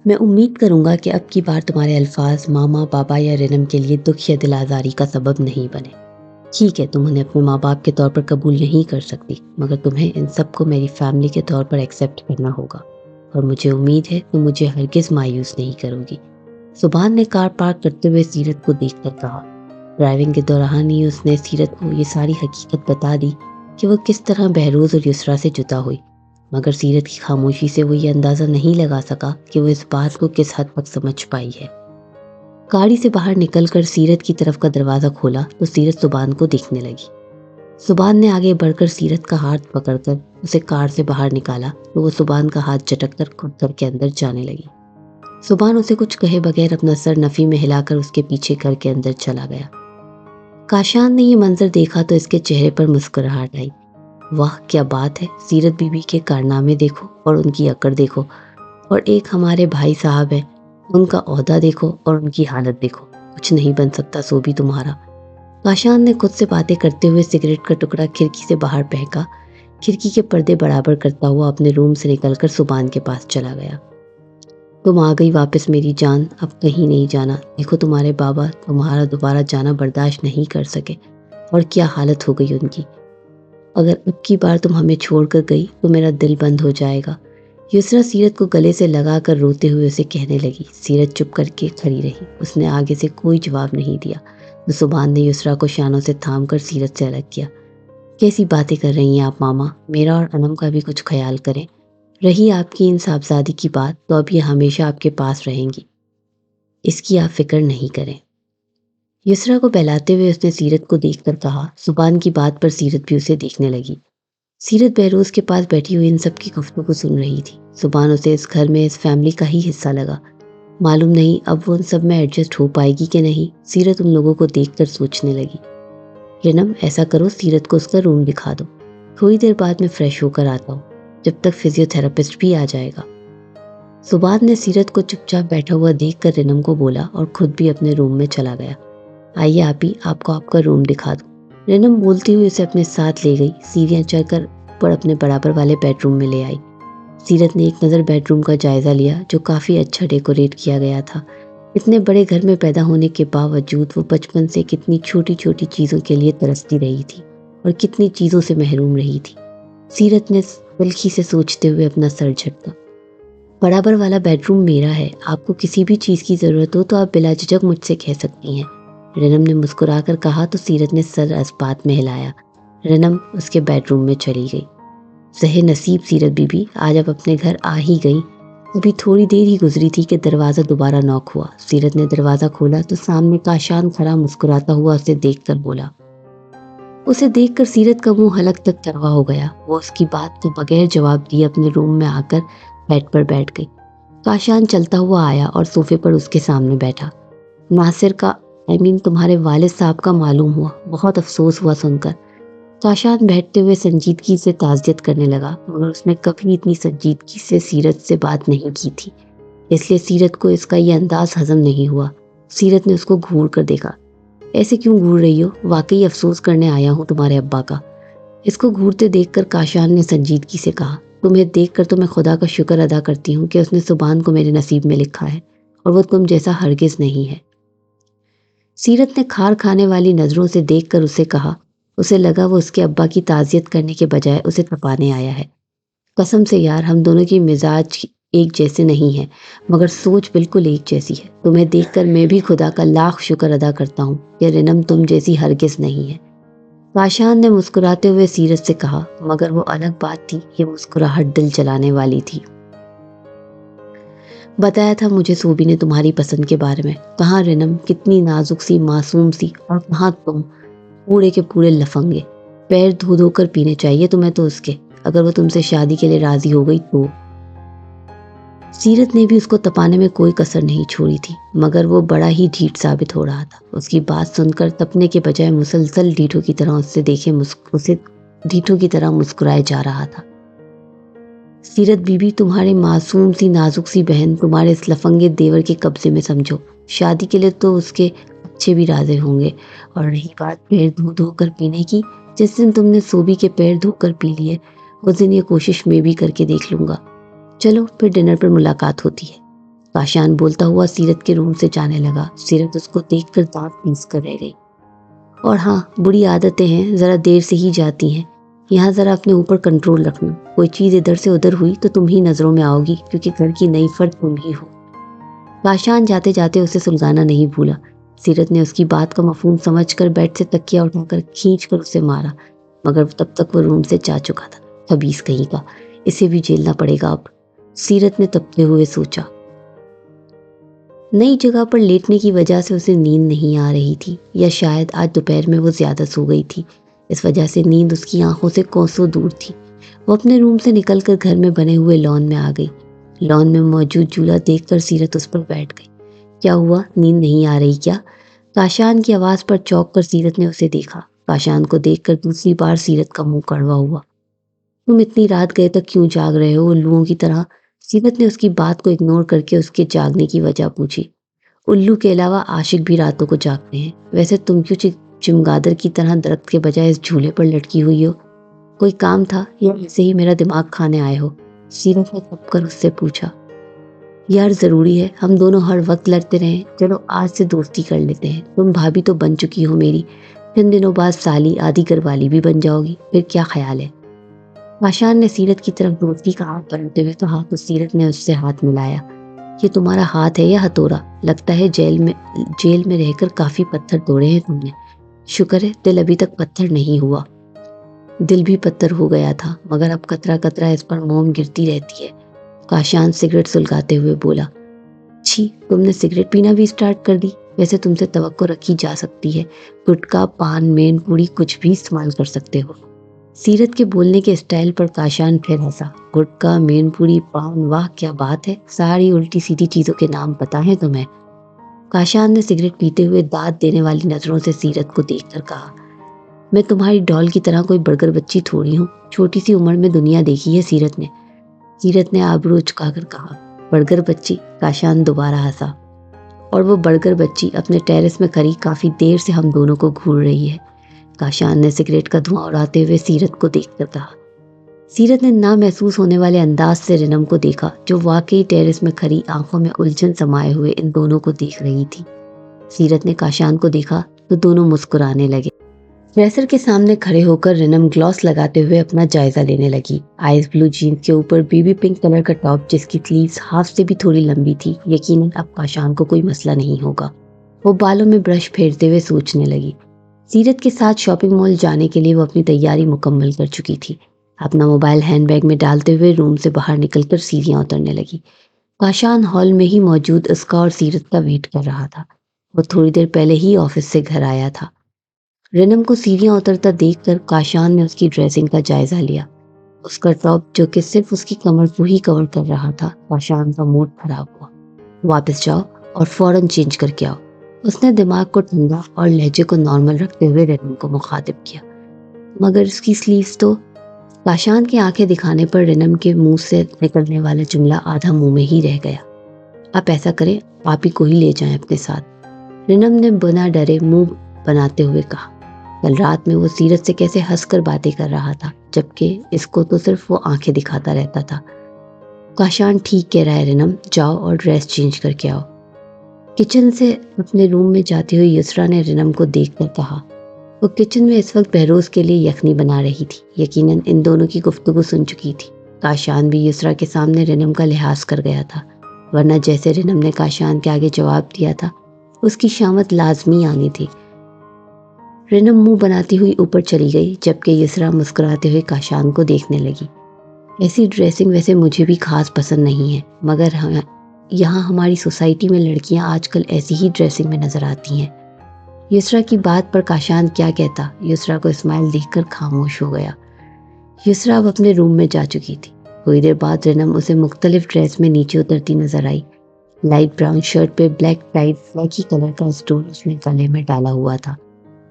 میں امید کروں گا کہ اب کی بار تمہارے الفاظ ماما بابا یا رنم کے لیے دکھ یا دل آزاری کا سبب نہیں بنے۔ ٹھیک ہے، تم انہیں اپنے ماں باپ کے طور پر قبول نہیں کر سکتی، مگر تمہیں ان سب کو میری فیملی کے طور پر ایکسیپٹ کرنا ہوگا، اور مجھے امید ہے تم مجھے ہرگز مایوس نہیں کرو گی۔ سبحان نے کار پارک کرتے ہوئے سیرت کو دیکھ کر کہا۔ ڈرائیونگ کے دوران ہی اس نے سیرت کو یہ ساری حقیقت بتا دی کہ وہ کس طرح بہروز اور یسریٰ سے جدا ہوئی، مگر سیرت کی خاموشی سے وہ یہ اندازہ نہیں لگا سکا کہ وہ اس بات کو کس حد تک سمجھ پائی ہے۔ گاڑی سے باہر نکل کر سیرت کی طرف کا دروازہ کھولا تو سیرت سبحان کو دیکھنے لگی۔ سبحان نے آگے بڑھ کر سیرت کا ہاتھ پکڑ کر اسے کار سے باہر نکالا تو وہ سبحان کا ہاتھ جھٹک کر خود گھر کے اندر جانے لگی۔ سبحان اسے کچھ کہے بغیر اپنا سر نفی میں ہلا کر اس کے پیچھے گھر کے اندر چلا گیا۔ کاشان نے یہ منظر دیکھا تو اس کے چہرے پر مسکراہٹ آئی۔ واہ کیا بات ہے، سیرت بی بی کے کارنامے دیکھو اور ان کی اکڑ دیکھو، اور ایک ہمارے بھائی صاحب ہیں، ان کا عہدہ دیکھو اور ان کی حالت دیکھو، کچھ نہیں بن سکتا سو بھی تمہارا۔ کاشان نے خود سے باتیں کرتے ہوئے سگریٹ کا ٹکڑا کھڑکی سے باہر پھینکا، کھڑکی کے پردے برابر کرتا ہوا اپنے روم سے نکل کر سبحان کے پاس چلا گیا۔ تم آ گئی واپس میری جان، اب کہیں نہیں جانا، دیکھو تمہارے بابا تمہارا دوبارہ جانا برداشت نہیں کر سکے، اور کیا حالت ہو گئی ان کی۔ اگر اب کی بار تم ہمیں چھوڑ کر گئی تو میرا دل بند ہو جائے گا۔ یسریٰ سیرت کو گلے سے لگا کر روتے ہوئے اسے کہنے لگی۔ سیرت چپ کر کے کھڑی رہی، اس نے آگے سے کوئی جواب نہیں دیا تو سبحان نے یسریٰ کو شانوں سے تھام کر سیرت سے الگ کیا۔ کیسی باتیں کر رہی ہیں آپ ماما، میرا اور انم کا بھی کچھ خیال کریں۔ رہی آپ کی ان صاحبزادی کی بات تو اب یہ ہمیشہ آپ کے پاس رہیں گی، اس کی آپ فکر نہیں کریں۔ یسریٰ کو بہلاتے ہوئے اس نے سیرت کو دیکھ کر کہا۔ سبحان کی بات پر سیرت بھی اسے دیکھنے لگی۔ سیرت بہروز کے پاس بیٹھی ہوئی ان سب کی گفتگو سن رہی تھی۔ سبحان اسے اس گھر میں اس فیملی کا ہی حصہ لگا۔ معلوم نہیں اب وہ ان سب میں ایڈجسٹ ہو پائے گی کہ نہیں۔ سیرت ان لوگوں کو دیکھ کر سوچنے لگی۔ رنم ایسا کرو، سیرت کو اس کا روم دکھا دو، تھوڑی دیر بعد میں فریش ہو کر آتا ہوں، جب تک فزیو تھراپسٹ بھی آ جائے گا۔ سبحان نے سیرت کو چپ چاپ بیٹھا ہوا دیکھ کر رنم کو بولا اور خود بھی اپنے روم میں چلا گیا۔ آئیے آپی، آپ کو آپ کا روم دکھا دوں۔ رنم بولتی ہوئی اسے اپنے ساتھ لے گئی، سیڑھیاں چڑھ کر اوپر اپنے برابر والے بیڈ روم میں لے آئی۔ سیرت نے ایک نظر بیڈ روم کا جائزہ لیا جو کافی اچھا ڈیکوریٹ کیا گیا تھا۔ اتنے بڑے گھر میں پیدا ہونے کے باوجود وہ بچپن سے کتنی چھوٹی چھوٹی چیزوں کے لیے ترستی رہی تھی اور کتنی چیزوں سے محروم رہی تھی۔ سیرت نے تلخی سے سوچتے ہوئے اپنا سر جھٹکا۔ برابر والا بیڈ روم میرا ہے، آپ کو کسی بھی چیز کی ضرورت ہو تو آپ بلا جھجک مجھ سے کہہ سکتی ہیں، رنم نے مسکرا کر کہا تو سیرت نے سر اس بات میں ہلایا۔ رنم اس کے بیڈ روم میں چلی گئی۔ سہے نصیب سیرت بی بی، آج آپ اپنے گھر آ ہی گئی۔ ابھی تھوڑی دیر ہی گزری تھی کہ دروازہ دوبارہ نوک ہوا۔ سیرت نے دروازہ کھولا تو سامنے کاشان کھڑا مسکراتا ہوا اسے دیکھ کر بولا۔ اسے دیکھ کر سیرت کا منہ حلق تک تروا ہو گیا۔ وہ اس کی بات کو بغیر جواب دیے اپنے روم میں آ کر بیڈ پر بیٹھ گئی۔ کاشان چلتا ہوا آیا اور صوفے پر اس کے سامنے بیٹھا۔ ناصر کا تمہارے والد صاحب کا معلوم ہوا، بہت افسوس ہوا سن کر۔ کاشان بیٹھتے ہوئے سنجیدگی سے تعزیت کرنے لگا، مگر اس نے کبھی اتنی سنجیدگی سے سیرت سے بات نہیں کی تھی، اس لیے سیرت کو اس کا یہ انداز ہضم نہیں ہوا۔ سیرت نے اس کو گھور کر دیکھا۔ ایسے کیوں گھور رہی ہو؟ واقعی افسوس کرنے آیا ہوں تمہارے ابا کا۔ اس کو گھورتے دیکھ کر کاشان نے سنجیدگی سے کہا، تمہیں دیکھ کر تو میں خدا کا شکر ادا کرتی ہوں کہ اس نے سبحان کو میرے نصیب میں لکھا ہے، اور وہ تم جیسا ہرگز نہیں ہے۔ سیرت نے کھار کھانے والی نظروں سے دیکھ کر اسے کہا۔ اسے لگا وہ اس کے ابا کی تعزیت کرنے کے بجائے اسے تپانے آیا ہے۔ قسم سے یار، ہم دونوں کی مزاج ایک جیسے نہیں ہیں، مگر سوچ بالکل ایک جیسی ہے۔ تمہیں دیکھ کر میں بھی خدا کا لاکھ شکر ادا کرتا ہوں کہ رنم تم جیسی ہرگز نہیں ہے۔ کاشان نے مسکراتے ہوئے سیرت سے کہا، مگر وہ الگ بات تھی، یہ مسکراہٹ دل جلانے والی تھی۔ بتایا تھا مجھے سوبی نے تمہاری پسند کے بارے میں، کہاں رنم کتنی نازک سی معصوم سی، اور کہاں تم پورے کے پورے لفنگے۔ پیر دھو دھو کر پینے چاہیے تمہیں تو اس کے، اگر وہ تم سے شادی کے لیے راضی ہو گئی تو۔ سیرت نے بھی اس کو تپانے میں کوئی کسر نہیں چھوڑی تھی، مگر وہ بڑا ہی ڈھیٹ ثابت ہو رہا تھا۔ اس کی بات سن کر تپنے کے بجائے مسلسل ڈھیٹوں کی طرح اسے ڈھیٹوں کی طرح مسکرائے جا رہا تھا۔ سیرت بی بی، تمہارے معصوم سی نازک سی بہن تمہارے اس لفنگے دیور کے قبضے میں سمجھو۔ شادی کے لیے تو اس کے اچھے بھی راضی ہوں گے، اور رہی بات پیر دھو دھو کر پینے کی، جس دن تم نے سوبی کے پیر دھو کر پی لیے اس دن یہ کوشش میں بھی کر کے دیکھ لوں گا۔ چلو پھر ڈنر پر ملاقات ہوتی ہے۔ کاشان بولتا ہوا سیرت کے روم سے جانے لگا۔ سیرت اس کو دیکھ کر دانت پیس کر رہ گئی۔ اور ہاں، بری عادتیں ہیں، ذرا دیر سے ہی جاتی ہیں، یہاں ذرا اپنے اوپر کنٹرول رکھنا، کوئی چیز ادھر سے ادھر ہوئی تو تم ہی نظروں میں آؤ گی، کیونکہ گھر کی نئی فرد تم ہی ہو۔ کاشان جاتے جاتے اسے سلگانا نہیں بھولا۔ سیرت نے اس کی بات کا مفہوم سمجھ کر بیڈ سے تکیہ اٹھا کر کھینچ کر اسے مارا، مگر تب تک وہ روم سے جا چکا تھا۔ خبیث کہیں کا، اسے بھی جھیلنا پڑے گا اب، سیرت نے تپتے ہوئے سوچا۔ نئی جگہ پر لیٹنے کی وجہ سے اسے نیند نہیں آ رہی تھی، یا شاید آج دوپہر میں وہ زیادہ سو گئی تھی، اس وجہ سے نیند اس کی آنکھوں سے کوسوں دور تھی۔ وہ اپنے روم سے نکل کر گھر میں بنے ہوئے لان میں آ گئی۔ لان میں موجود جھولا دیکھ کر سیرت اس پر بیٹھ گئی۔ کیا ہوا، نیند نہیں آ رہی کیا؟ کاشان کی آواز پر چونک کر سیرت نے اسے دیکھا۔ کاشان کو دیکھ کر دوسری بار سیرت کا منہ کڑوا ہوا۔ تم اتنی رات گئے تک کیوں جاگ رہے ہو الوؤں کی طرح؟ سیرت نے اس کی بات کو اگنور کر کے اس کے جاگنے کی وجہ پوچھی۔ الو کے علاوہ عاشق بھی راتوں کو جاگتے ہیں، ویسے تم کیوں چمگادر کی طرح درخت کے بجائے اس جھولے پر لٹکی ہوئی ہو؟ کوئی کام تھا یا ایسے ہی میرا دماغ کھانے آئے ہو؟ سیرت نے تپ کر اس سے پوچھا۔ یار ضروری ہے ہم دونوں ہر وقت لڑتے رہیں؟ چلو آج سے دوستی کر لیتے ہیں، تم بھابھی تو بن چکی ہو میری، چند دنوں بعد سالی آدھی گھر والی بھی بن جاؤ گی، پھر کیا خیال ہے؟ کاشان نے سیرت کی طرف دوستی کا ہاتھ بڑھاتے ہوئے کہا تو سیرت نے اس سے ہاتھ ملایا۔ یہ تمہارا ہاتھ ہے یا ہتھوڑا؟ لگتا ہے جیل میں رہ کر کافی پتھر توڑے ہیں تم نے۔ شکر ہے دل ابھی تک پتھر نہیں ہوا۔ دل بھی پتھر ہو گیا تھا، مگر اب قطرہ قطرہ اس پر موم گرتی رہتی ہے۔ کاشان سگریٹ سلگاتے ہوئے بولا۔ چھی، تم نے سگریٹ پینا بھی اسٹارٹ کر دی؟ ویسے تم سے توقع رکھی جا سکتی ہے، گٹکا، پان، مین پوری کچھ بھی استعمال کر سکتے ہو۔ سیرت کے بولنے کے اسٹائل پر کاشان پھر ہنسا۔ گٹکا، مین پوری، پان، واہ کیا بات ہے، ساری الٹی سیدھی چیزوں کے نام پتہ ہیں تمہیں؟ کاشان نے سگریٹ پیتے ہوئے داد دینے والی نظروں سے سیرت کو دیکھ کر کہا۔ میں تمہاری ڈال کی طرح کوئی برگر بچی تھوڑی ہوں، چھوٹی سی عمر میں دنیا دیکھی ہے سیرت نے آبرو چکا کر کہا۔ برگر بچی؟ کاشان دوبارہ ہنسا۔ اور وہ برگر بچی اپنے ٹیرس میں کھڑی کافی دیر سے ہم دونوں کو گھور رہی ہے۔ کاشان نے سگریٹ کا دھواں اڑاتے ہوئے سیرت کو دیکھ کر کہا۔ سیرت نے نا محسوس ہونے والے انداز سے رنم کو دیکھا، جو واقعی ٹیرس میں کھڑی آنکھوں میں الجھن سمائے ہوئے ان دونوں کو دیکھ رہی تھی۔ سیرت نے کاشان کو دیکھا تو دونوں مسکرانے لگے۔ ڈریسر کے سامنے کھڑے ہو کر رنم گلاس لگاتے ہوئے اپنا جائزہ لینے لگی۔ آئس بلو جینس کے اوپر بیبی پنک کلر کا ٹاپ جس کی سلیوز ہاف سے بھی تھوڑی لمبی تھی، یقیناً اب کاشان کو کوئی مسئلہ نہیں ہوگا۔ وہ بالوں میں برش پھیرتے ہوئے سوچنے لگی۔ سیرت کے ساتھ شاپنگ مال جانے کے لیے وہ اپنی تیاری مکمل کر چکی تھی۔ اپنا موبائل ہینڈ بیگ میں ڈالتے ہوئے روم سے باہر نکل کر سیڑھیاں اترنے لگی۔ کاشان ہال میں ہی موجود اس کا اور سیرت کا ویٹ کر رہا تھا۔ وہ تھوڑی دیر پہلے ہی آفس سے گھر آیا تھا۔ رنم کو سیڑھیاں اترتا دیکھ کر کاشان نے اس کی ڈریسنگ کا جائزہ لیا۔ اس کا ٹاپ جو کہ صرف اس کی کمر کو ہی کور کر رہا تھا، کاشان کا موڈ خراب ہوا۔ واپس جاؤ اور فوراً چینج کر کے آؤ، اس نے دماغ کو ٹھنڈا اور لہجے کو نارمل رکھتے ہوئے رنم کو مخاطب کیا۔ مگر اس کی سلیوز تو… کاشان کی آنکھیں دکھانے پر رنم کے منہ سے نکلنے والا جملہ آدھا منہ میں ہی رہ گیا۔ آپ ایسا کریں، پاپی کو ہی لے جائیں اپنے ساتھ، رنم نے بنا ڈرے منہ بناتے ہوئے کہا۔ کل رات میں وہ سیرت سے کیسے ہنس کر باتیں کر رہا تھا، جبکہ اس کو تو صرف وہ آنکھیں دکھاتا رہتا تھا۔ کاشان ٹھیک کہہ رہا ہے رنم، جاؤ اور ڈریس چینج کر کے آؤ۔ کچن سے اپنے روم میں جاتی ہوئی یسرا نے رنم کو دیکھ کر کہا۔ وہ کچن میں اس وقت بہروز کے لیے یخنی بنا رہی تھی، یقیناً ان دونوں کی گفتگو سن چکی تھی۔ کاشان بھی یسرا کے سامنے رنم کا لحاظ کر گیا تھا، ورنہ جیسے رنم نے کاشان کے آگے جواب دیا تھا، اس کی شامت لازمی آنی تھی۔ رنم منہ بناتی ہوئی اوپر چلی گئی، جبکہ یسرا مسکراتے ہوئے کاشان کو دیکھنے لگی۔ ایسی ڈریسنگ ویسے مجھے بھی خاص پسند نہیں ہے، مگر یہاں ہماری سوسائٹی میں لڑکیاں آج کل ایسی ہی ڈریسنگ میں نظر آتی ہیں۔ یسرا کی بات پر کاشان کیا کہتا، یسرا کو اسمائل دیکھ کر خاموش ہو گیا۔ یسرا اب اپنے روم میں جا چکی تھی۔ تھوڑی دیر بعد رنم اسے مختلف ڈریس میں نیچے اترتی نظر آئی۔ لائٹ براؤن شرٹ پہ بلیک ٹائٹ فلیکی کلر کا اسٹول اس نے گلے میں ڈالا ہوا تھا۔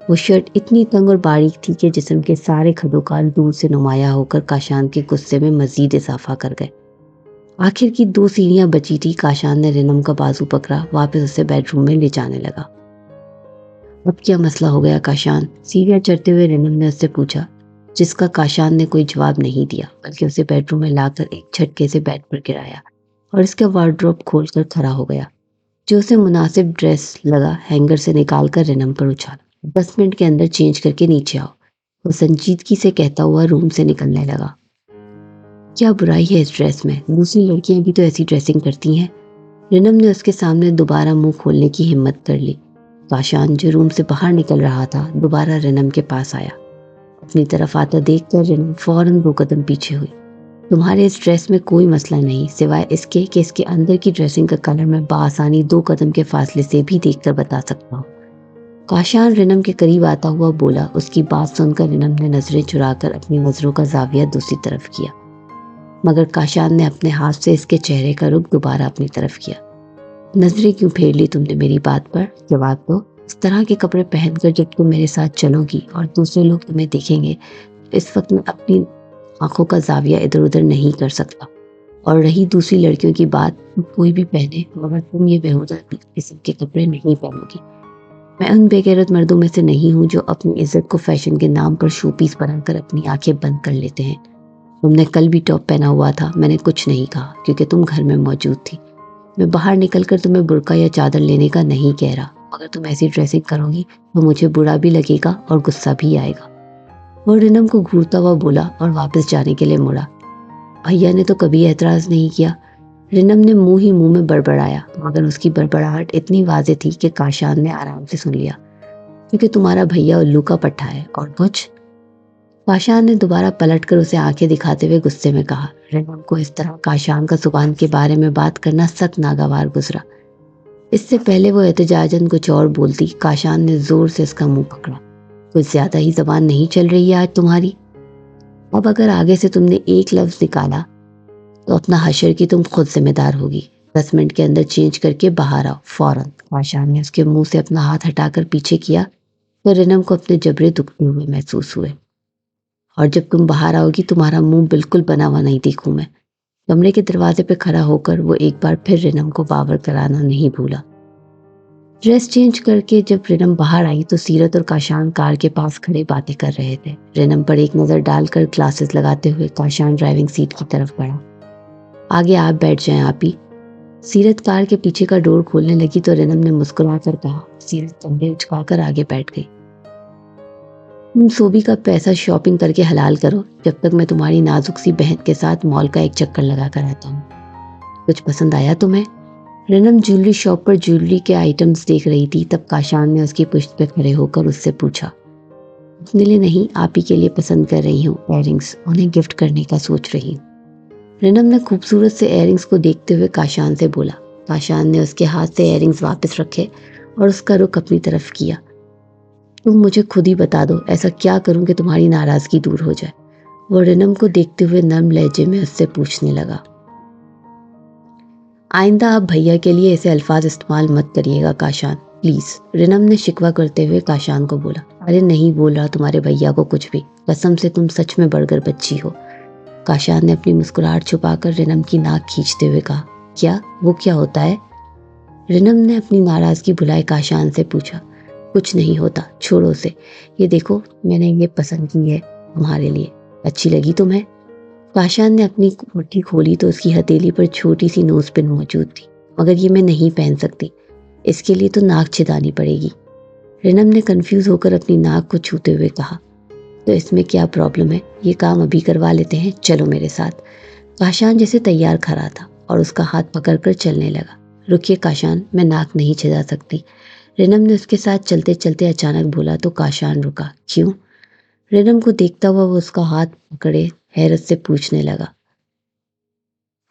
وہ شرٹ اتنی تنگ اور باریک تھی کہ جسم کے سارے خدوکال دور سے نمایاں ہو کر کاشان کے غصے میں مزید اضافہ کر گئے۔ آخر کی 2 سیڑھیاں بچی تھی۔ کاشان نے رنم کا بازو پکڑا، واپس اسے بیڈ روم میں لے جانے لگا۔ اب کیا مسئلہ ہو گیا کاشان؟ سیڑھیاں چڑھتے ہوئے رنم نے اس سے پوچھا، جس کا کاشان نے کوئی جواب نہیں دیا، بلکہ اسے بیڈ روم میں لا کر ایک جھٹکے سے بیڈ پر گرایا اور اس کا وارڈروب کھول کر کھڑا ہو گیا۔ جو اسے مناسب ڈریس لگا ہینگر سے نکال کر رنم پر اچھالا۔ 10 منٹ کے اندر چینج کر کے نیچے آؤ، وہ سنجیدگی سے کہتا ہوا روم سے نکلنے لگا۔ کیا برائی ہے اس ڈریس میں؟ دوسری لڑکیاں بھی تو ایسی ڈریسنگ کرتی ہیں۔ رنم نے اس کے سامنے دوبارہ منہ کھولنے کی ہمت کر لی۔ کاشان جو روم سے باہر نکل رہا تھا دوبارہ رنم کے پاس آیا۔ اپنی طرف آتا دیکھ کر رنم فوراً 2 قدم پیچھے ہوئی۔ تمہارے اس ڈریس میں کوئی مسئلہ نہیں سوائے اس کے کہ اس کے اندر کی ڈریسنگ کا کلر میں بآسانی 2 قدم کے فاصلے سے بھی دیکھ کر بتا سکتا ہوں۔ کاشان رنم کے قریب آتا ہوا بولا۔ اس کی بات سن کر رنم نے نظریں چرا کر اپنی نظروں کا زاویہ دوسری طرف کیا، مگر کاشان نے اپنے ہاتھ سے اس کے چہرے کا رخ دوبارہ اپنی طرف کیا۔ نظریں کیوں پھیر لی تم نے میری بات پر؟ جواب دو۔ اس طرح کے کپڑے پہن کر جب تم میرے ساتھ چلو گی اور دوسرے لوگ تمہیں دیکھیں گے تو اس وقت میں اپنی آنکھوں کا زاویہ ادھر ادھر نہیں کر سکتا۔ اور رہی دوسری لڑکیوں کی بات، کوئی بھی پہنے مگر تم یہ بیہودہ قسم کے کپڑے نہیں پہنو گی۔ میں ان بے غیرت مردوں میں سے نہیں ہوں جو اپنی عزت کو فیشن کے نام پر شو پیس بنا کر اپنی آنکھیں بند کر لیتے ہیں۔ تم نے کل بھی ٹاپ پہنا ہوا تھا، میں نے کچھ نہیں کہا کیونکہ تم گھر میں موجود تھی۔ میں باہر نکل کر تمہیں برقع یا چادر لینے کا نہیں کہہ رہا، مگر تم ایسی ڈریسنگ کرو گی تو مجھے برا بھی لگے گا اور غصہ بھی آئے گا۔ وہ رنم کو گھورتا ہوا بولا اور واپس جانے کے لیے مڑا۔ بھیا نے تو کبھی اعتراض نہیں کیا۔ رنم نے منہ ہی منہ میں بڑبڑایا، مگر اس کی بڑبڑاہٹ اتنی واضح تھی کہ کاشان نے آرام سے سن لیا۔ کیونکہ تمہارا بھیا الو کا پٹھا ہے اور کچھ؟ کاشان نے دوبارہ پلٹ کر اسے آنکھیں دکھاتے ہوئے غصے میں کہا۔ رنم کو اس طرح کاشان کا زبان کے بارے میں بات کرنا سخت ناگوار گزرا۔ اس سے پہلے وہ احتجاجاً کچھ اور بولتی، کاشان نے زور سے اس کا منہ پکڑا۔ کچھ زیادہ ہی زبان نہیں چل رہی ہے آج تمہاری؟ اب اگر آگے سے تم نے ایک لفظ نکالا تو اپنا حشر کی تم خود ذمہ دار ہوگی۔ 10 منٹ کے اندر چینج کر کے باہر آؤ فوراً۔ کاشان نے اس کے منہ سے اپنا ہاتھ ہٹا کر پیچھے کیا تو رنم کو اپنے جبڑے دکھتے ہوئے محسوس ہوئے۔ اور جب تم باہر آؤ گی تمہارا منہ بالکل بنا ہوا نہیں دیکھوں میں۔ کمرے کے دروازے پہ کھڑا ہو کر وہ ایک بار پھر رنم کو باور کرانا نہیں بھولا۔ ڈریس چینج کر کے جب رنم باہر آئی تو سیرت اور کاشان کار کے پاس کھڑے باتیں کر رہے تھے۔ رنم پر ایک نظر ڈال کر گلاسز لگاتے ہوئے کاشان ڈرائیونگ سیٹ کی طرف بڑھا۔ آگے آپ بیٹھ جائیں آپ ہی۔ سیرت کار کے پیچھے کا ڈور کھولنے لگی تو رنم نے مسکرا کر کہا۔ سیرت کندھے اچکا کر آگے بیٹھ گئی۔ تم صوبی کا پیسہ شاپنگ کر کے حلال کرو، جب تک میں تمہاری نازک سی بہن کے ساتھ مال کا ایک چکر لگا کر آتا ہوں۔ کچھ پسند آیا تمہیں؟ رنم جیولری شاپ پر جیولری کے آئٹمز دیکھ رہی تھی، تب کاشان نے اس کی پشت پہ کھڑے ہو کر اس سے پوچھا۔ اپنے لیے نہیں، آپ ہی کے لیے پسند کر رہی ہوں ایئرنگز، انہیں گفٹ کرنے کا سوچ رہی ہوں۔ رنم نے خوبصورت سے ایئرنگز کو دیکھتے ہوئے کاشان سے بولا۔ کاشان نے اس کے ہاتھ سے ایئرنگز واپس رکھے اور اس کا رخ اپنی طرف کیا۔ تم مجھے خود ہی بتا دو ایسا کیا کروں کہ تمہاری ناراضگی دور ہو جائے؟ وہ رنم کو دیکھتے ہوئے نرم لہجے میں اس سے پوچھنے لگا۔ آئندہ آپ بھیا کے لیے ایسے الفاظ استعمال مت کریے گا کاشان، پلیز۔ رنم نے شکوہ کرتے ہوئے کاشان کو بولا۔ ارے نہیں بول رہا تمہارے بھیا کو کچھ بھی، قسم سے تم سچ میں بڑھ کر بچی ہو۔ کاشان نے اپنی مسکراہٹ چھپا کر رنم کی ناک کھینچتے ہوئے کہا۔ کیا؟ وہ کیا ہوتا ہے؟ رنم نے اپنی ناراضگی بھلائے کاشان سے پوچھا۔ کچھ نہیں ہوتا، چھوڑو اسے۔ یہ دیکھو میں نے یہ پسند کی ہے تمہارے لیے، اچھی لگی تمہیں؟ کاشان نے اپنی مٹھی کھولی تو اس کی ہتھیلی پر چھوٹی سی نوز پن موجود تھی۔ مگر یہ میں نہیں پہن سکتی، اس کے لیے تو ناک چھدانی پڑے گی۔ رنم نے کنفیوز ہو کر اپنی ناک کو چھوتے ہوئے کہا۔ تو اس میں کیا پرابلم ہے؟ یہ کام ابھی کروا لیتے ہیں، چلو میرے ساتھ۔ کاشان جیسے تیار کھڑا تھا اور اس کا ہاتھ پکڑ کر چلنے لگا۔ رکیے کاشان، میں ناک نہیں چھدا سکتی۔ رنم نے اس کے ساتھ چلتے چلتے اچانک بولا تو کاشان رکا۔ کیوں؟ رنم کو دیکھتا ہوا وہ اس کا ہاتھ پکڑے حیرت سے پوچھنے لگا۔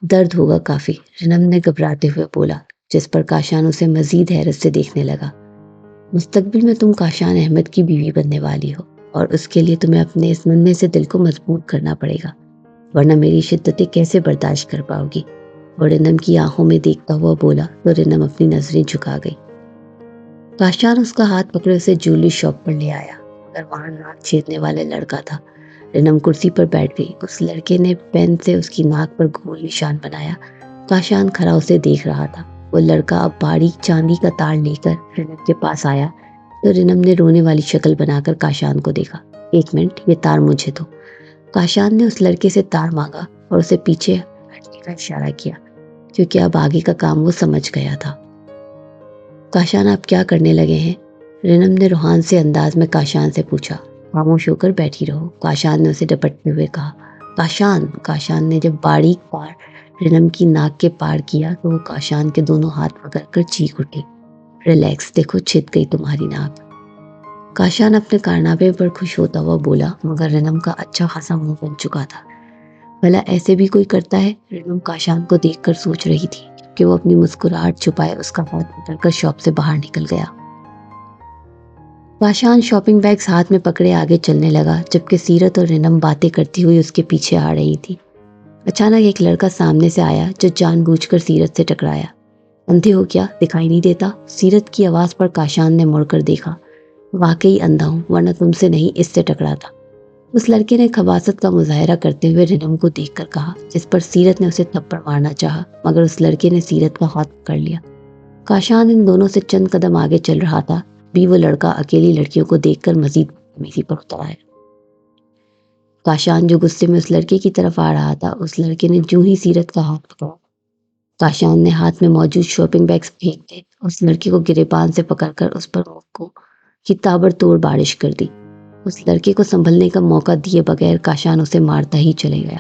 درد ہوگا کافی، رنم نے گھبراتے ہوئے بولا، جس پر کاشان اسے مزید حیرت سے دیکھنے لگا۔ مستقبل میں تم کاشان احمد کی بیوی بننے والی ہو اور اس کے لیے تمہیں اپنے اس ننھے سے دل کو مضبوط کرنا پڑے گا، ورنہ میری شدتیں کیسے برداشت کر پاؤ گی؟ اور رنم کی آنکھوں میں دیکھتا ہوا بولا تو رنم اپنی نظریں جھکا گئی۔ کاشان اس کا ہاتھ پکڑے اسے جیولری شاپ پر لے آیا، مگر وہاں ناک چھیدنے والے لڑکا تھا۔ رنم کرسی پر بیٹھ گئی۔ اس لڑکے نے پین سے اس کی ناک پر گول نشان بنایا۔ کاشان کھڑا اسے دیکھ رہا تھا۔ وہ لڑکا اب باریک چاندی کا تار لے کر رنم کے پاس آیا تو رنم نے رونے والی شکل بنا کر کاشان کو دیکھا۔ ایک منٹ، یہ تار مجھے دو۔ کاشان نے اس لڑکے سے تار مانگا اور اسے پیچھے ہٹنے کا اشارہ کیا۔ کیونکہ اب آگے کا کام وہ سمجھ گیا تھا۔ کاشان آپ کیا کرنے لگے ہیں؟ رنم نے روحان سے انداز میں کاشان سے پوچھا۔ خاموش ہو کر بیٹھی رہو، کاشان نے اسے ڈپٹتے ہوئے کہا۔ کاشان نے جب باریک پار رنم کی ناک کے پار کیا تو وہ کاشان کے دونوں ہاتھ پکڑ کر چیخ اٹھی۔ ریلیکس، دیکھو چھد گئی تمہاری ناک۔ کاشان اپنے کارنامے پر خوش ہوتا ہوا بولا، مگر رنم کا اچھا خاصا منہ بن چکا تھا۔ بھلا ایسے بھی کوئی کرتا ہے؟ رنم کاشان کو دیکھ کر سوچ رہی تھی کہ وہ اپنی مسکراہٹ چھپائے اس کا ہاتھ پکڑ کر شاپ سے باہر نکل گیا۔ کاشان شاپنگ بیگز ہاتھ میں پکڑے آگے چلنے لگا، جبکہ سیرت اور رنم باتیں کرتی ہوئی اس کے پیچھے آ رہی تھی۔ اچانک ایک لڑکا سامنے سے آیا جو جان بوجھ کر سیرت سے ٹکرایا۔ اندھے ہو کیا؟ دکھائی نہیں دیتا؟ سیرت کی آواز پر کاشان نے مڑ کر دیکھا۔ واقعی اندھا ہوں، ورنہ تم سے نہیں اس سے ٹکراتا، اس لڑکے نے خباثت کا مظاہرہ کرتے ہوئے رنم کو دیکھ کر کہا، جس پر سیرت نے اسے تھپڑ مارنا چاہا، مگر اس لڑکے نے سیرت کا ہاتھ پکڑ لیا۔ کاشان ان دونوں سے چند قدم آگے چل رہا تھا، بھی وہ لڑکا اکیلی لڑکیوں کو دیکھ کر مزید بدتمیزی پر اتر آیا۔ کاشان جو غصے میں اس لڑکے کی طرف آ رہا تھا، اس لڑکے نے جو ہی سیرت کا ہاتھ پکڑا، کاشان نے ہاتھ میں موجود شاپنگ بیگز پھینک دے، اس لڑکے کو گریبان سے پکڑ کر اس پر کو کی تابڑتوڑ بارش کر دی۔ اس لڑکے کو سنبھلنے کا موقع دیے بغیر کاشان اسے مارتا ہی چلے گیا۔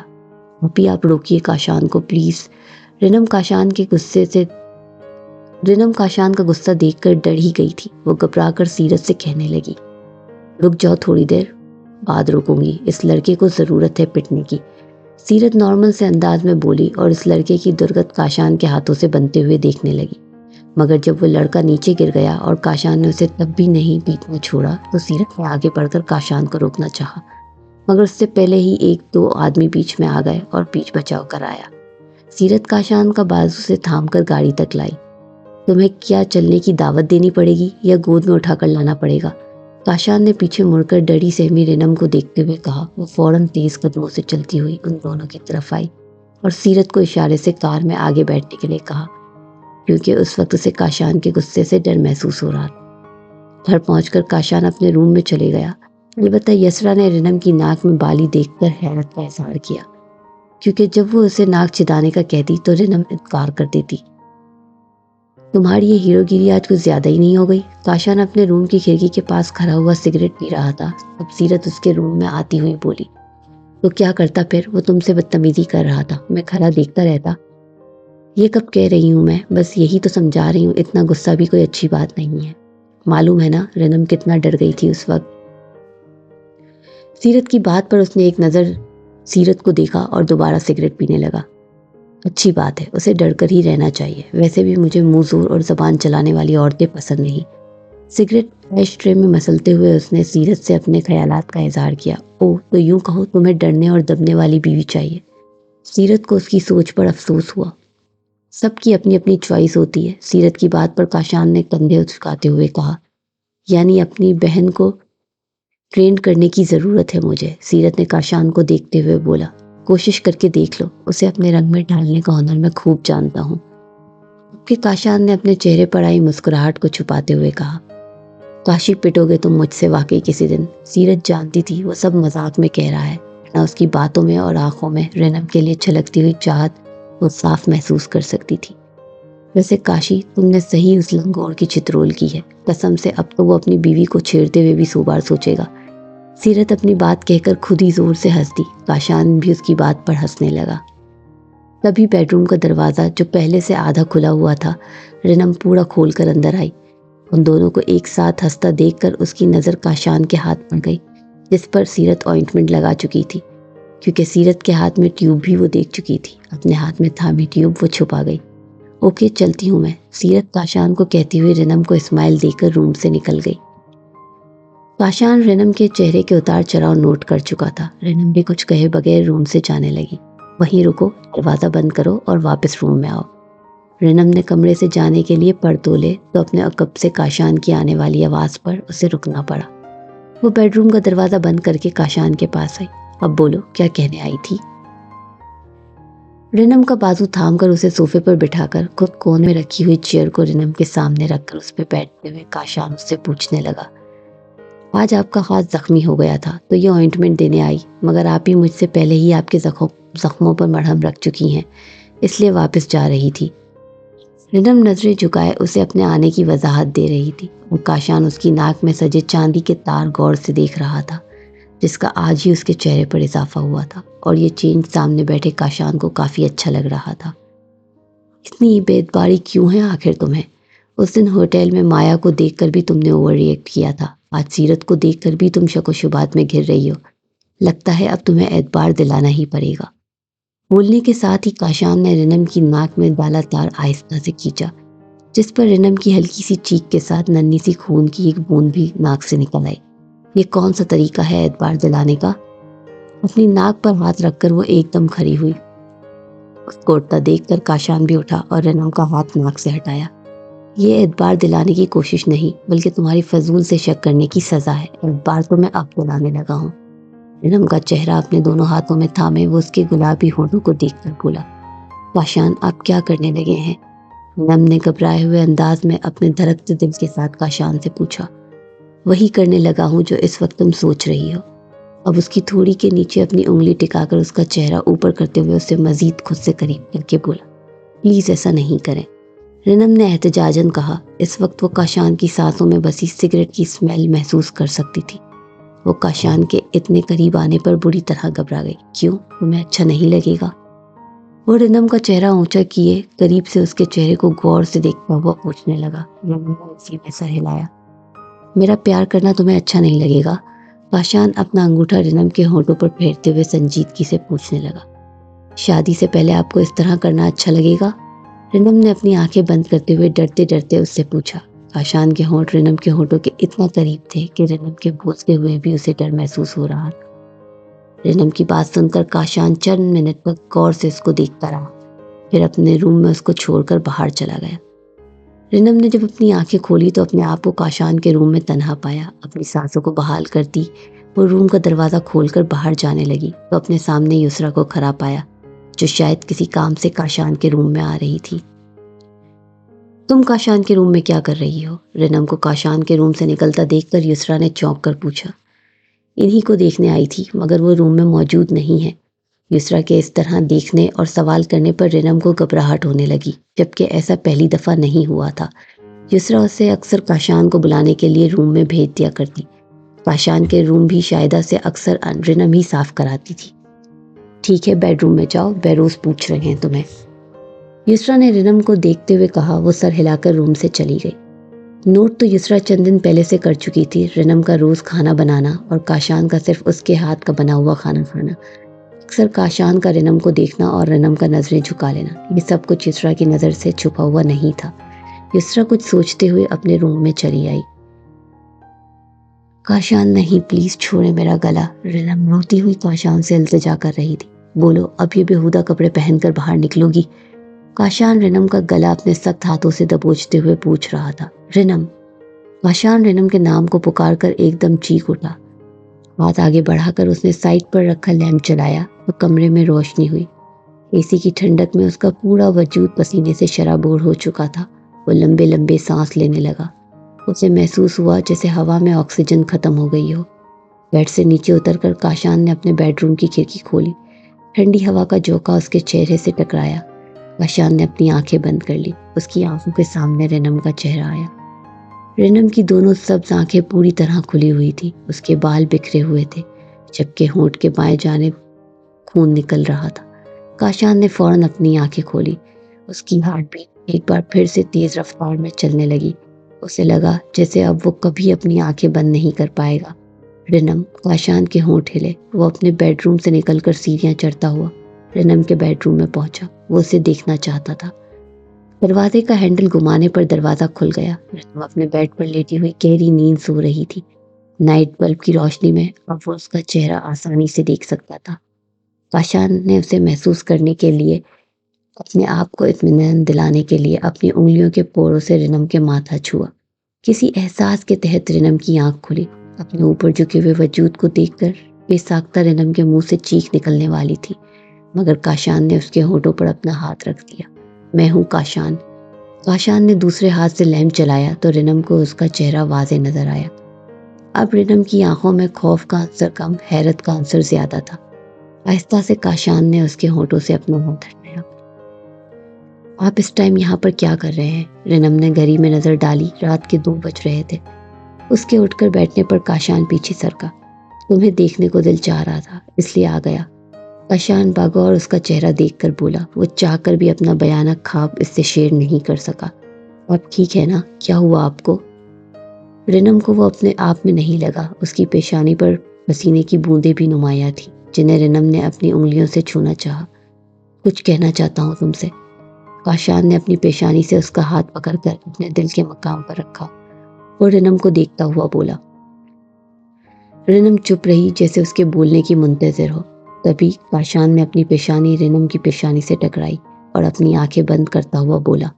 ابھی آپ روکیے کاشان کو پلیز۔ رنم کاشان کا غصہ دیکھ کر ڈر ہی گئی تھی۔ وہ گھبرا کر سیرت سے کہنے لگی، رک جاؤ، تھوڑی دیر بعد رکوں گی، اس لڑکے کو ضرورت ہے پٹنے کی۔ سیرت نارمل سے انداز میں بولی اور اس لڑکے کی درگت کاشان کے ہاتھوں سے بنتے ہوئے دیکھنے لگی، مگر جب وہ لڑکا نیچے گر گیا اور کاشان نے اسے تب بھی نہیں پیٹنا چھوڑا تو سیرت نے آگے بڑھ کر کاشان کو روکنا چاہا، مگر اس سے پہلے ہی ایک دو آدمی بیچ میں آ گئے اور پیچھ بچاؤ کرایا۔ سیرت کاشان کا بازو سے تھام کر گاڑی تک لائی۔ تمہیں کیا چلنے کی دعوت دینی پڑے گی یا گود میں اٹھا کر لانا پڑے گا؟ کاشان نے پیچھے مڑ کر ڈری سہمی رنم کو دیکھتے ہوئے کہا۔ وہ فوراً تیز قدموں سے چلتی ہوئی ان دونوں کی طرف آئی اور سیرت کو اشارے سے کار میں آگے بیٹھنے کے لیے کہا، کیونکہ اس وقت اسے کاشان کے غصے سے ڈر محسوس ہو رہا تھا۔ گھر پہنچ کر کاشان اپنے روم میں چلے گیا، البتہ یسرا نے رنم کی ناک میں بالی دیکھ کر حیرت کا اظہار کیا، کیونکہ جب وہ اسے ناک چھدانے کا کہتی تو رنم انکار کر دیتی۔ تمہاری یہ ہیرو گیری آج کچھ زیادہ ہی نہیں ہو گئی؟ کاشان اپنے روم کی کھڑکی کے پاس کھڑا ہوا سگریٹ پی رہا تھا، تب سیرت اس کے روم میں آتی ہوئی بولی، تو کیا کرتا پھر؟ وہ تم سے بدتمیزی کر رہا تھا، میں کھڑا دیکھتا رہتا؟ یہ کب کہہ رہی ہوں میں، بس یہی تو سمجھا رہی ہوں، اتنا غصہ بھی کوئی اچھی بات نہیں ہے۔ معلوم ہے نا رنم کتنا ڈر گئی تھی اس وقت۔ سیرت کی بات پر اس نے ایک نظر سیرت کو دیکھا اور دوبارہ سگریٹ پینے لگا۔ اچھی بات ہے، اسے ڈر کر ہی رہنا چاہیے، ویسے بھی مجھے منہ زور اور زبان چلانے والی عورتیں پسند نہیں۔ سگریٹ ایش ٹرے میں مسلتے ہوئے اس نے سیرت سے اپنے خیالات کا اظہار کیا۔ او تو یوں کہو تمہیں ڈرنے اور دبنے والی بیوی چاہیے۔ سیرت کو اس کی سوچ پر افسوس ہوا۔ سب کی اپنی اپنی چوائس ہوتی ہے۔ سیرت کی بات پر کاشان نے کندھے اچکاتے ہوئے کہا، یعنی اپنی بہن کو ٹرین کرنے کی ضرورت ہے مجھے۔ سیرت نے کاشان کو دیکھتے ہوئے بولا، کوشش کر کے دیکھ لو، اسے اپنے رنگ میں ڈھالنے کا ہنر میں خوب جانتا ہوں۔ کہ کاشان نے اپنے چہرے پر آئی مسکراہٹ کو چھپاتے ہوئے کہا، کاشی پٹو گے تم مجھ سے واقعی کسی دن۔ سیرت جانتی تھی وہ سب مذاق میں کہہ رہا ہے، نہ اس کی باتوں میں اور آنکھوں میں رنم کے لیے چھلکتی ہوئی چاہت وہ صاف محسوس کر سکتی تھی۔ ویسے کاشی، تم نے صحیح اس لنگور کی چترول کی ہے، قسم سے اب تو وہ اپنی بیوی کو چھیڑتے ہوئے بھی 100 بار سوچے گا۔ سیرت اپنی بات کہہ کر خود ہی زور سے ہنس دی۔ کاشان بھی اس کی بات پر ہنسنے لگا۔ تبھی بیڈ روم کا دروازہ جو پہلے سے آدھا کھلا ہوا تھا، رنم پورا کھول کر اندر آئی۔ ان دونوں کو ایک ساتھ ہنستا دیکھ کر اس کی نظر کاشان کے ہاتھ پر گئی، جس پر سیرت آئنٹمنٹ لگا چکی تھی، کیونکہ سیرت کے ہاتھ میں ٹیوب بھی وہ دیکھ چکی تھی۔ اپنے ہاتھ میں تھامی ٹیوب وہ چھپا گئی۔ اوکے چلتی ہوں میں، سیرت کاشان کو کہتی ہوئے رنم کو اسمائل دے کر روم سے نکل گئی۔ کاشان رنم کے چہرے کے اتار چڑھاؤ نوٹ کر چکا تھا۔ رنم بھی کچھ کہے بغیر روم سے جانے لگی۔ وہیں رکو، دروازہ بند کرو اور واپس روم میں آؤ۔ رنم نے کمرے سے جانے کے لیے پر تولے تو اپنے عقب سے کاشان کی آنے والی آواز پر اسے رکنا پڑا۔ وہ بیڈ روم کا دروازہ بند کر کے کاشان کے پاس آئی۔ اب بولو، کیا کہنے آئی تھی؟ رنم کا بازو تھام کر اسے صوفے پر بٹھا کر خود کونے میں رکھی ہوئی چیئر کو رنم کے سامنے رکھ کر اس پہ بیٹھتے ہوئے کاشان اس سے پوچھنے لگا، آج آپ کا ہاتھ زخمی ہو گیا تھا تو یہ آئنٹمنٹ دینے آئی، مگر آپ ہی مجھ سے پہلے ہی آپ کے زخموں پر مرہم رکھ چکی ہیں۔ اس لیے واپس جا رہی تھی۔ رنم نظریں جھکائے اسے اپنے آنے کی وضاحت دے رہی تھی اور کاشان اس کی ناک میں سجے چاندی کے تار غور سے دیکھ رہا تھا، جس کا آج ہی اس کے چہرے پر اضافہ ہوا تھا، اور یہ چینج سامنے بیٹھے کاشان کو کافی اچھا لگ رہا تھا۔ اتنی بے اعتباری کیوں ہے آخر تمہیں؟ اس دن ہوٹل میں مایا کو دیکھ کر بھی تم نے اوور ریئیکٹ کیا تھا، آج سیرت کو دیکھ کر بھی تم شک و شبہات میں گھر رہی ہو۔ لگتا ہے اب تمہیں اعتبار دلانا ہی پڑے گا۔ بولنے کے ساتھ ہی کاشان نے رنم کی ناک میں ڈالا تار آہستہ سے کھینچا، جس پر رنم کی ہلکی سی چیخ کے ساتھ ننھی سی خون کی ایک بوند بھی ناک سے نکل آئی۔ یہ کون سا طریقہ ہے اعتبار دلانے کا؟ اپنی ناک پر ہاتھ رکھ کر وہ ایک دم کھڑی ہوئی۔ اس کو اٹھتا دیکھ کر کاشان بھی اٹھا اور رنم کا ہاتھ ناک سے ہٹایا۔ یہ اعتبار دلانے کی کوشش نہیں، بلکہ تمہاری فضول سے شک کرنے کی سزا ہے۔ اعتبار تو میں اب دلانے لگا ہوں۔ رنم کا چہرہ اپنے دونوں ہاتھوں میں تھامے وہ اس کے گلابی ہونٹوں کو دیکھ کر بولا، کاشان آپ کیا کرنے لگے ہیں؟ رنم نے گھبرائے ہوئے انداز میں اپنے دھڑکتے دل کے ساتھ کاشان سے پوچھا۔ وہی کرنے لگا ہوں جو اس وقت تم سوچ رہی ہو۔ اب اس کی تھوڑی کے نیچے اپنی انگلی ٹکا کر اس کا چہرہ اوپر کرتے ہوئے اسے مزید خود سے قریب کر کے بولا، پلیز ایسا نہیں کریں۔ رنم نے احتجاجاً کہا۔ اس وقت وہ کاشان کی سانسوں میں بسی سگریٹ کی اسمیل محسوس کر سکتی تھی۔ وہ کاشان کے اتنے قریب آنے پر بری طرح گھبرا گئی۔ کیوں؟ تمہیں اچھا نہیں لگے گا؟ وہ رنم کا چہرہ اونچا کیے قریب سے اس کے چہرے کو غور سے دیکھتا ہوا پوچھنے لگا۔ رنم نے اسی میں سر ہلایا۔ میرا پیار کرنا تمہیں اچھا نہیں لگے گا؟ کاشان اپنا انگوٹھا رنم کے ہونٹوں پر پھیرتے ہوئے سنجیدگی سے پوچھنے لگا۔ شادی سے پہلے آپ کو اس طرح کرنا اچھا لگے گا؟ رنم نے اپنی آنکھیں بند کرتے ہوئے ڈرتے ڈرتے اس سے پوچھا۔ کاشان کے ہونٹ رنم کے ہونٹوں کے اتنا قریب تھے کہ رنم کے بوستے ہوئے بھی اسے ڈر محسوس ہو رہا تھا۔ رنم کی بات سن کر کاشان چند منٹ تک غور سے اس کو دیکھتا رہا، پھر اپنے روم میں اس کو چھوڑ کر باہر چلا گیا۔ رنم نے جب اپنی آنکھیں کھولی تو اپنے آپ کو کاشان کے روم میں تنہا پایا۔ اپنی سانسوں کو بحال کرتی وہ روم کا دروازہ کھول کر باہر جانے لگی تو اپنے سامنے یسرا کو کھڑا پایا، جو شاید کسی کام سے کاشان کے روم میں آ رہی تھی۔ تم کاشان کے روم میں کیا کر رہی ہو؟ رنم کو کاشان کے روم سے نکلتا دیکھ کر یسرا نے چونک کر پوچھا۔ انہی کو دیکھنے آئی تھی، مگر وہ روم میں موجود نہیں ہے۔ یسرا کے اس طرح دیکھنے اور سوال کرنے پر رنم کو گھبراہٹ ہونے لگی، جبکہ ایسا پہلی دفعہ نہیں ہوا تھا۔ یسرا اسے اکثر کاشان کو بلانے کے لیے روم میں بھیج دیا کرتی۔ کاشان کے روم بھی شاہدہ سے اکثر رنم ہی صاف کراتی تھی۔ ٹھیک ہے، بیڈ روم میں جاؤ، بہروز پوچھ رہے ہیں تمہیں، یسرا نے رنم کو دیکھتے ہوئے کہا۔ وہ سر ہلا کر روم سے چلی گئی۔ نوٹ تو یسرا چند دن پہلے سے کر چکی تھی، رنم کا روز کھانا بنانا اور کاشان کا صرف اس کے ہاتھ کا بنا ہوا کھانا کھانا، اکثر کاشان کا رنم کو دیکھنا اور رنم کا نظریں جھکا لینا، یہ سب کچھ یسرا کی نظر سے چھپا ہوا نہیں تھا۔ یسرا کچھ سوچتے ہوئے اپنے روم میں چلی آئی۔ کاشان نہیں، پلیز چھوڑے میرا گلا، رنم روتی ہوئی کاشان سے التجا کر رہی تھی۔ بولو، اب یہ بےہودہ کپڑے پہن کر باہر نکلو گی؟ کاشان رنم کا گلا اپنے سخت ہاتھوں سے دبوچتے ہوئے پوچھ رہا تھا۔ رنم! کاشان رنم کے نام کو پکار کر ایک دم چیخ اٹھا۔ ہاتھ آگے بڑھا کر اس نے سائڈ پر رکھا لیمپ جلایا اور کمرے میں روشنی ہوئی۔ اے سی کی ٹھنڈک میں اس کا پورا وجود پسینے سے شرابور ہو چکا تھا۔ وہ لمبے لمبے سانس لینے لگا۔ اسے محسوس ہوا جیسے ہوا میں آکسیجن ختم ہو گئی ہو۔ بیڈ سے نیچے اتر کر کاشان نے اپنے بیڈ روم کی کھڑکی کھولی۔ ٹھنڈی ہوا کا جھونکا اس کے چہرے سے ٹکرایا۔ کاشان نے اپنی آنکھیں بند کر لی۔ اس کی آنکھوں کے سامنے رنم کا چہرہ آیا۔ رنم کی دونوں سبز آنکھیں پوری طرح کھلی ہوئی تھی۔ اس کے بال بکھرے ہوئے تھے، جبکہ ہونٹ کے بائیں جانب خون نکل رہا تھا۔ کاشان نے فوراً اپنی آنکھیں کھولی۔ اس کی ہارٹ بیٹ ایک بار پھر سے تیز رفتار میں چلنے لگی۔ اسے لگا جیسے اب وہ کبھی اپنی آنکھیں بند نہیں کر پائے گا۔ رنم! کاشان کے ہونٹ ہلے۔ وہ اپنے بیڈ روم سے نکل کر سیڑھیاں چڑھتا ہوا رنم کے بیڈ روم میں پہنچا۔ وہ اسے دیکھنا چاہتا تھا۔ دروازے کا ہینڈل گھمانے پر دروازہ کھل گیا۔ رنم اپنے بیڈ پر لیٹی ہوئی گہری نیند سو رہی تھی۔ نائٹ بلب کی روشنی میں اب وہ اس کا چہرہ آسانی سے دیکھ سکتا تھا۔ کاشان نے اسے محسوس کرنے کے لیے، اپنے آپ کو اطمینان دلانے کے لیے اپنی انگلیوں کے پوروں سے رنم کے ماتھا چھوا۔ کسی احساس کے تحت رنم کی آنکھ کھلی۔ اپنے اوپر جھکے ہوئے وجود کو دیکھ کر بے ساختہ رنم کے منہ سے چیخ نکلنے والی تھی، مگر کاشان نے اس کے ہونٹوں پر اپنا ہاتھ رکھ دیا۔ میں ہوں کاشان۔ کاشان نے دوسرے ہاتھ سے لیمپ جلایا تو رنم کو اس کا چہرہ واضح نظر آیا۔ اب رنم کی آنکھوں میں خوف کا عنصر کم، حیرت کا عنصر زیادہ تھا۔ آہستہ سے کاشان نے اس کے ہونٹوں سے اپنا ہاتھ ہٹایا۔ آپ اس ٹائم یہاں پر کیا کر رہے ہیں؟ رنم نے گھڑی میں نظر ڈالی، رات کے 2 بج رہے تھے۔ اس کے اٹھ کر بیٹھنے پر کاشان پیچھے سرکا۔ تمہیں دیکھنے کو دل چاہ رہا تھا، اس لیے آ گیا۔ کاشان بھاگا اور اس کا چہرہ دیکھ کر بولا، وہ چاہ کر بھی اپنا بیانہ خواب اس سے شیئر نہیں کر سکا۔ اب ٹھیک ہے نا؟ کیا ہوا آپ کو؟ رنم کو وہ اپنے آپ میں نہیں لگا۔ اس کی پیشانی پر پسینے کی بوندیں بھی نمایاں تھیں، جنہیں رنم نے اپنی انگلیوں سے چھونا چاہا۔ کچھ کہنا چاہتا ہوں تم سے۔ کاشان نے اپنی پیشانی سے اس کا ہاتھ پکڑ کر اپنے دل کے مقام پر رکھا اور رنم کو دیکھتا ہوا بولا۔ رنم چپ رہی، جیسے اس کے بولنے کی منتظر ہو۔ تبھی کاشان نے اپنی پیشانی رنم کی پیشانی سے ٹکرائی اور اپنی آنکھیں بند کرتا ہوا بولا،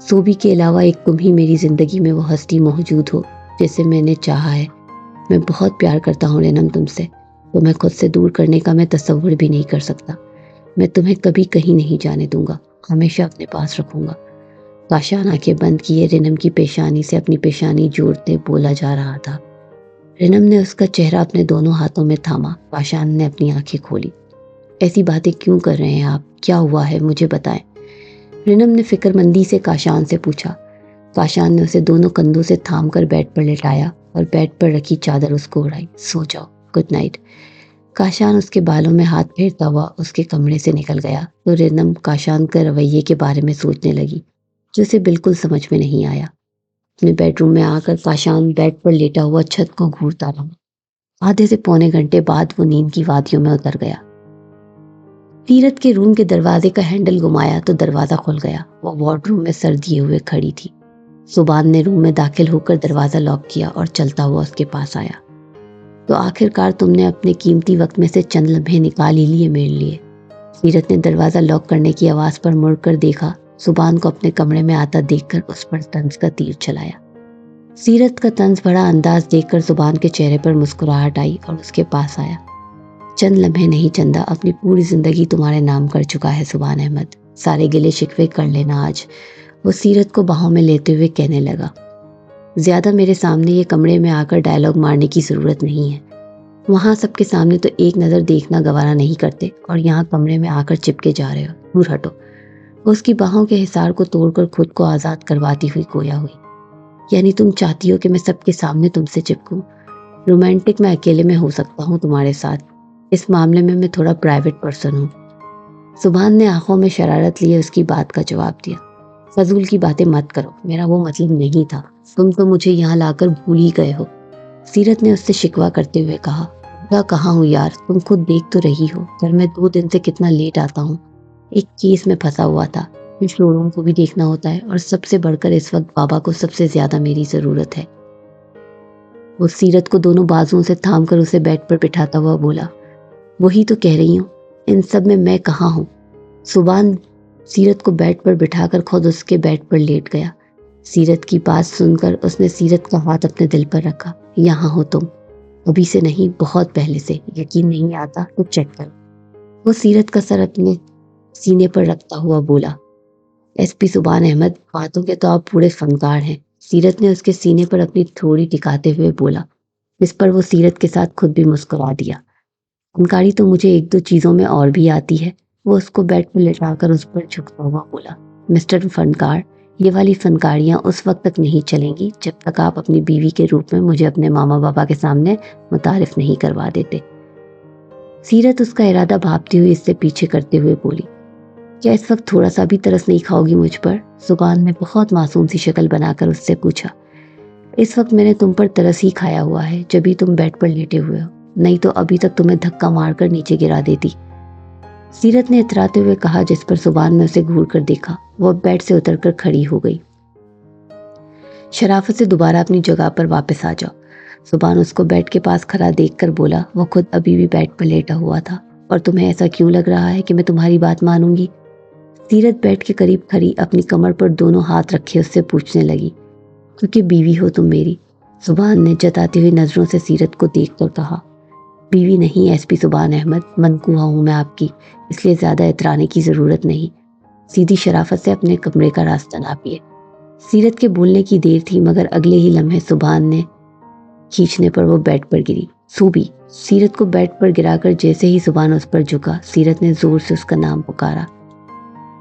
سوبی کے علاوہ ایک تم ہی میری زندگی میں وہ ہستی موجود ہو جسے میں نے چاہا ہے۔ میں بہت پیار کرتا ہوں رنم تم سے، تمہیں خود سے دور کرنے کا میں تصور بھی نہیں کر سکتا۔ میں تمہیں کبھی کہیں نہیں جانے دوں گا، ہمیشہ اپنے پاس رکھوں گا۔ کاشان آنکھیں بند کیے رنم کی پیشانی سے اپنی پیشانی جوڑتے بولا جا رہا تھا۔ رنم نے اس کا چہرہ اپنے دونوں ہاتھوں میں تھاما۔ کاشان نے اپنی آنکھیں کھولی۔ ایسی باتیں کیوں کر رہے ہیں آپ؟ کیا ہوا ہے؟ مجھے بتائیں۔ رنم نے فکر مندی سے کاشان سے پوچھا۔ کاشان نے اسے دونوں کندھوں سے تھام کر بیڈ پر لٹایا اور بیڈ پر رکھی چادر اس کو اڑائی۔ سو جاؤ، گڈ نائٹ۔ کاشان اس کے بالوں میں ہاتھ پھیرتا ہوا اس کے کمرے سے نکل گیا تو رنم کاشان کے رویے کے بارے میں سوچنے لگی، جو اسے بالکل سمجھ میں نہیں آیا۔ اپنے بیڈ روم میں آ کر کاشان بیڈ پر لیٹا ہوا چھت کو گھورتا رہا۔ آدھے سے پونے گھنٹے بعد وہ نیند کی وادیوں میں اتر گیا۔ سیرت کے روم کے دروازے کا ہینڈل گھمایا تو دروازہ کھل گیا۔ وہ وارڈ روم میں سر دیے ہوئے کھڑی تھی۔ سبحان نے روم میں داخل ہو کر دروازہ لاک کیا اور چلتا ہوا اس کے پاس آیا۔ تو آخر کار تم نے اپنے قیمتی وقت میں سے چند لمحے نکال ہی لیے میرے لیے۔ سیرت نے دروازہ لاک کرنے کی آواز پر مڑ کر دیکھا۔ سبحان کو اپنے کمرے میں آتا دیکھ کر اس پر طنز کا تیر چلایا۔ سیرت کا طنز بھرا انداز دیکھ کر سبحان کے چہرے پر مسکراہٹ آئی اور اس کے پاس آیا۔ چند لمحے نہیں چندا، اپنی پوری زندگی تمہارے نام کر چکا ہے سبحان احمد، سارے گلے شکوے کر لینا آج۔ وہ سیرت کو باہوں میں لیتے ہوئے کہنے لگا، زیادہ میرے سامنے یہ کمرے میں آ کر ڈائلاگ مارنے کی ضرورت نہیں ہے۔ وہاں سب کے سامنے تو ایک نظر دیکھنا گوارا نہیں کرتے اور یہاں کمرے میں آ کر چپکے جا رہے ہو، دور ہٹو۔ وہ اس کی باہوں کے حصار کو توڑ کر خود کو آزاد کرواتی ہوئی گویا ہوئی، یعنی تم چاہتی ہو کہ میں سب کے سامنے تم سے چپکوں؟ رومانٹک میں اکیلے میں ہو سکتا ہوں تمہارے ساتھ، اس معاملے میں تھوڑا پرائیویٹ پرسن ہوں۔ سبحان نے آنکھوں میں شرارت لیے اس کی بات کا جواب دیا، فضول کی باتیں مت کرو، میرا وہ مطلب نہیں تھا، تم تو مجھے یہاں لا کر بھول ہی گئے ہو۔ سیرت نے اس سے شکوہ کرتے ہوئے کہا، بھولا کہاں ہوں یار، تم خود دیکھ تو رہی ہو گھر میں 2 دن سے کتنا لیٹ آتا ہوں۔ ایک کیس میں پھنسا ہوا تھا، پھر شو روم کو بھی دیکھنا ہوتا ہے، اور سب سے بڑھ کر اس وقت بابا کو سب سے زیادہ میری ضرورت ہے۔ وہ سیرت کو دونوں بازوؤں سے تھام کر اسے بیڈ پر بٹھاتا ہوا بولا، وہی تو کہہ رہی ہوں، ان سب میں کہاں ہوں؟ سبحان سیرت کو بیڈ پر بٹھا کر خود اس کے بیڈ پر لیٹ گیا۔ سیرت کی بات سن کر اس نے سیرت کا ہاتھ اپنے دل پر رکھا، یہاں ہو تم، ابھی سے نہیں بہت پہلے سے، یقین نہیں آتا تو چیک کرو۔ وہ سیرت کا سر اپنے سینے پر رکھتا ہوا بولا، ایس پی سبحان احمد، باتوں کے تو آپ پورے فنکار ہیں۔ سیرت نے اس کے سینے پر اپنی تھوڑی ٹکاتے ہوئے بولا، اس پر وہ سیرت کے ساتھ خود بھی مسکرا دیا۔ فنکاری تو مجھے 1-2 چیزوں میں اور بھی آتی ہے۔ وہ اس کو بیڈ پر لٹا کر اس پر جھکتا ہوا بولا، مسٹر فنکار، یہ والی فنکاریاں اس وقت تک نہیں چلیں گی جب تک آپ اپنی بیوی کے روپ میں مجھے اپنے ماما بابا کے سامنے متعارف نہیں کروا دیتے۔ سیرت اس کا ارادہ بھاپتی ہوئی اس سے پیچھے کرتے ہوئے بولی، کیا اس وقت تھوڑا سا بھی ترس نہیں کھاؤ گی مجھ پر؟ سبحان نے بہت معصوم سی شکل بنا کر اس سے پوچھا، اس وقت میں نے تم پر ترس ہی کھایا ہوا ہے جبھی تم بیڈ پر لیٹے ہوئے ہو، نہیں تو ابھی تک تمہیں دھکا مار کر نیچے گرا دیتی۔ سیرت نے اتراتے ہوئے کہا، جس پر سبحان نے اسے گھور کر دیکھا۔ وہ بیڈ سے اتر کر کھڑی ہو گئی، شرافت سے دوبارہ اپنی جگہ پر واپس آ جاؤ۔ سبحان اس کو بیڈ کے پاس کھڑا دیکھ کر بولا، وہ خود ابھی بھی بیڈ پر لیٹا ہوا تھا، اور تمہیں ایسا کیوں لگ رہا ہے کہ میں تمہاری بات مانوں گی؟ سیرت بیڈ کے قریب کھڑی اپنی کمر پر دونوں ہاتھ رکھے اس سے پوچھنے لگی، کیونکہ بیوی ہو تم میری۔ سبحان نے جتاتی ہوئی نظروں سے سیرت کو دیکھ کر کہا، بیوی نہیں ایس پی سبحان احمد، منکوہا ہوں میں آپ کی، اس لیے زیادہ اترانے کی ضرورت نہیں، سیدھی شرافت سے اپنے کمرے کا راستہ ناپیے۔ سیرت کے بولنے کی دیر تھی مگر اگلے ہی لمحے سبحان نے کھینچنے پر وہ بیڈ پر گری۔ سوبی! سیرت کو بیڈ پر گرا کر جیسے ہی سبحان اس پر جھکا، سیرت نے زور سے اس کا نام پکارا،